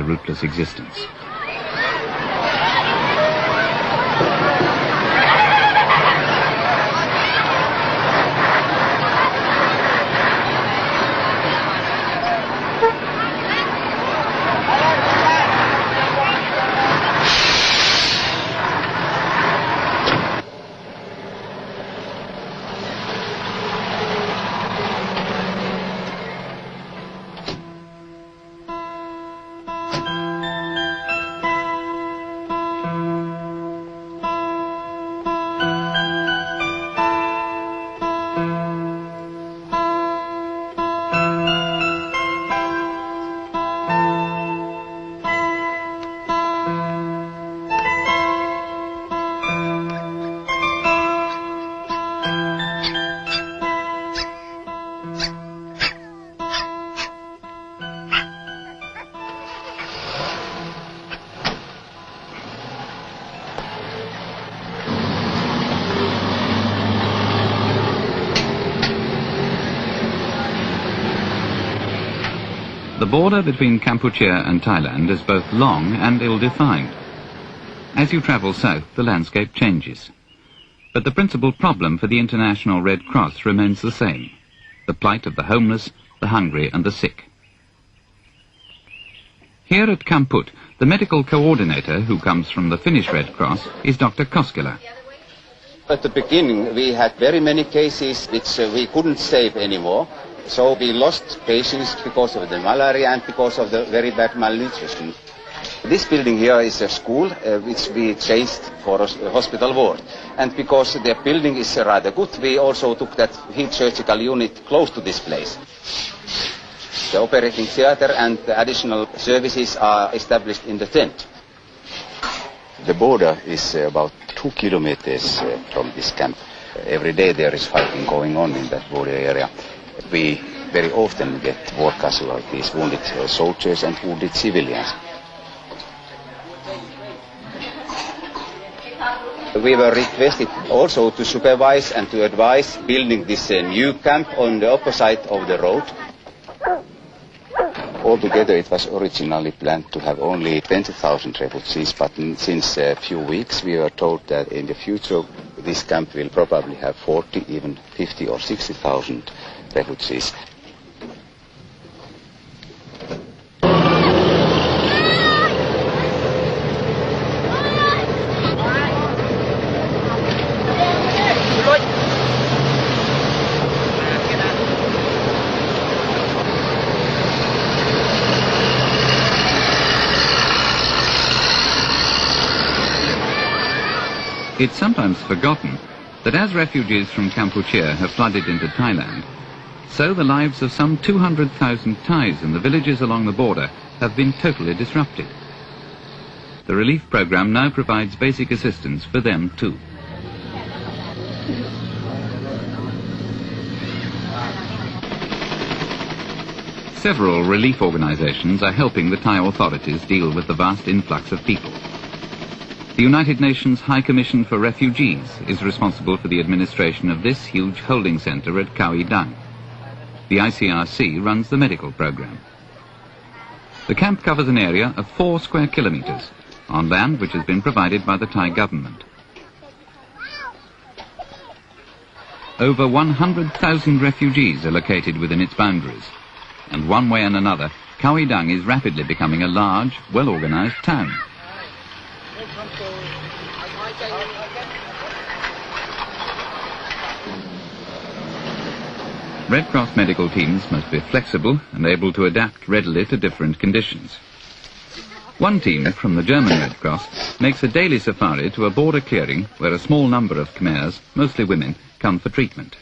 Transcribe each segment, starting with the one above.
rootless existence. The border between Kampuchea and Thailand is both long and ill-defined. As you travel south, the landscape changes. But the principal problem for the International Red Cross remains the same: the plight of the homeless, the hungry and the sick. Here at Kamput, the medical coordinator, who comes from the Finnish Red Cross, is Dr. Koskela. At the beginning, we had very many cases which we couldn't save anymore. So we lost patients because of the malaria and because of the very bad malnutrition. This building here is a school which we changed for a hospital ward. And because the building is rather good, we also took that heat surgical unit close to this place. The operating theater and the additional services are established in the tent. The border is about 2 kilometers from this camp. Every day there is fighting going on in that border area. We very often get war casualties, wounded soldiers and wounded civilians. We were requested also to supervise and to advise building this new camp on the opposite of the road. Altogether it was originally planned to have only 20,000 refugees, but since a few weeks we were told that in the future this camp will probably have 40, even 50 or 60,000 refugees. It's sometimes forgotten that as refugees from Kampuchea have flooded into Thailand, so the lives of some 200,000 Thais in the villages along the border have been totally disrupted. The relief program now provides basic assistance for them too. Several relief organizations are helping the Thai authorities deal with the vast influx of people. The United Nations High Commission for Refugees is responsible for the administration of this huge holding center at Khao Dang. The ICRC runs the medical program. The camp covers an area of 4 square kilometers on land which has been provided by the Thai government. Over 100,000 refugees are located within its boundaries, and one way and another, Khao Dang is rapidly becoming a large, well-organized town. Red Cross medical teams must be flexible and able to adapt readily to different conditions. One team from the German Red Cross makes a daily safari to a border clearing where a small number of Khmers, mostly women, come for treatment.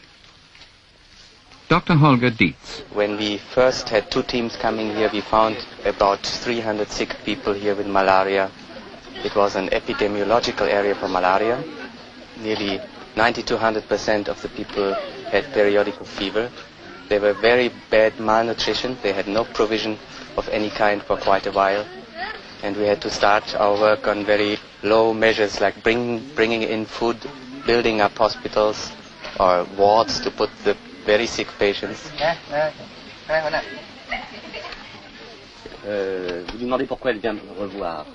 Dr. Holger Dietz. When we first had 2 teams coming here, we found about 300 sick people here with malaria. It was an epidemiological area for malaria. Nearly 90 to 100% of the people had periodical fever. They were very bad malnutrition. They had no provision of any kind for quite a while. And we had to start our work on very low measures like bringing in food, building up hospitals or wards to put the very sick patients. Vous demandez pourquoi elle vient me revoir.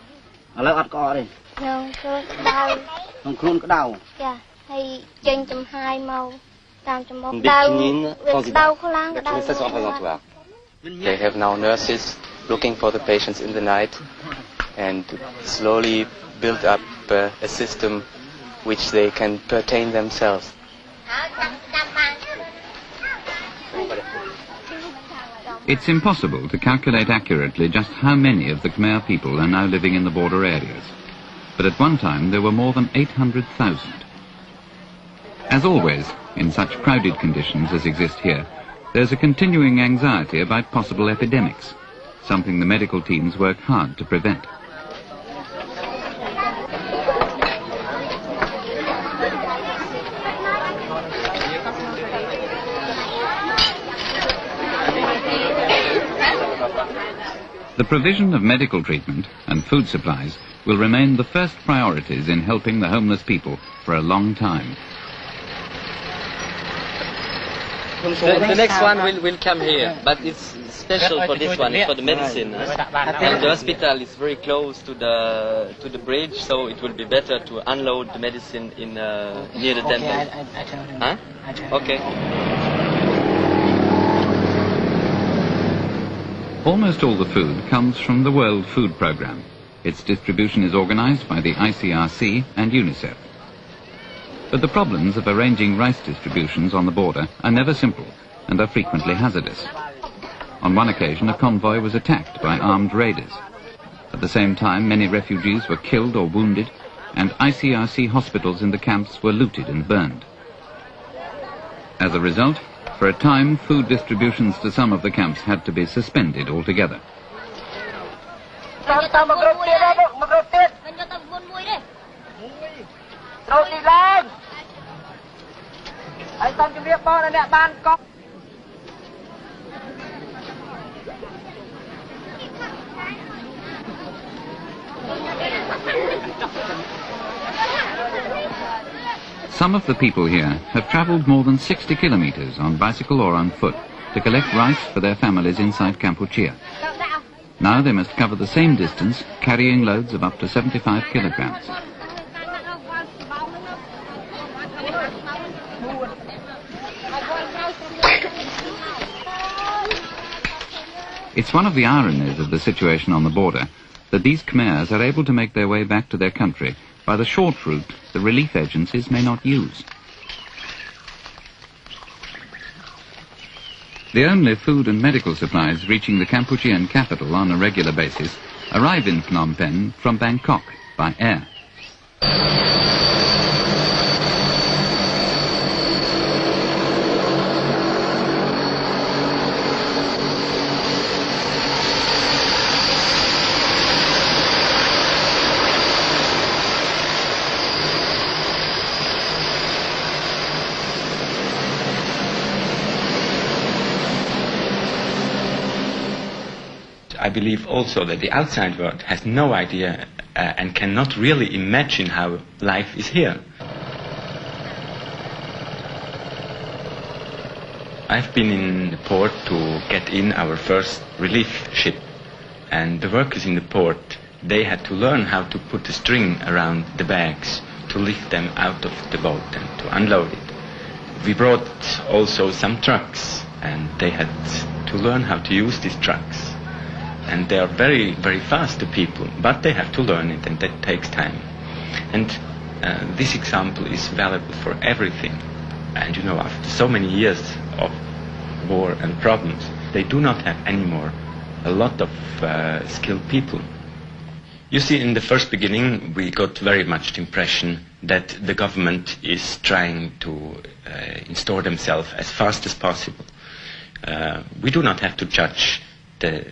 Alors, encore, allez. Non, đau. Donc, clone đau. Dạ, hay trên chùm 2 màu. Tam chùm 1 Une đau. béquinine transitoire. Đau khô lang, đau. Manifestation présentoir. They have now nurses looking for the patients in the night and slowly build up a system which they can pertain themselves. It's impossible to calculate accurately just how many of the Khmer people are now living in the border areas. But at one time there were more than 800,000. As always, in such crowded conditions as exist here, there's a continuing anxiety about possible epidemics, something the medical teams work hard to prevent. The provision of medical treatment and food supplies will remain the first priorities in helping the homeless people for a long time. The next one will come here, but it's special for this one. It's for the medicine, and the hospital is very close to the bridge, so it will be better to unload the medicine in near the temple. Huh? Okay. Almost all the food comes from the World Food Programme. Its distribution is organised by the ICRC and UNICEF. But the problems of arranging rice distributions on the border are never simple and are frequently hazardous. On one occasion, a convoy was attacked by armed raiders. At the same time, many refugees were killed or wounded, and ICRC hospitals in the camps were looted and burned. As a result, for a time, food distributions to some of the camps had to be suspended altogether. Some of the people here have travelled more than 60 kilometres on bicycle or on foot to collect rice for their families inside Kampuchea. Now they must cover the same distance, carrying loads of up to 75 kilograms. It's one of the ironies of the situation on the border that these Khmers are able to make their way back to their country by the short route the relief agencies may not use. The only food and medical supplies reaching the Kampuchean capital on a regular basis arrive in Phnom Penh from Bangkok by air. I believe also that the outside world has no idea and cannot really imagine how life is here. I've been in the port to get in our first relief ship, and the workers in the port, they had to learn how to put a string around the bags to lift them out of the boat and to unload it. We brought also some trucks, and they had to learn how to use these trucks. And they are very, very fast, the people, but they have to learn it, and that takes time. And this example is valuable for everything. And you know, after so many years of war and problems, they do not have anymore a lot of skilled people. You see, in the first beginning, we got very much the impression that the government is trying to install themselves as fast as possible. We do not have to judge the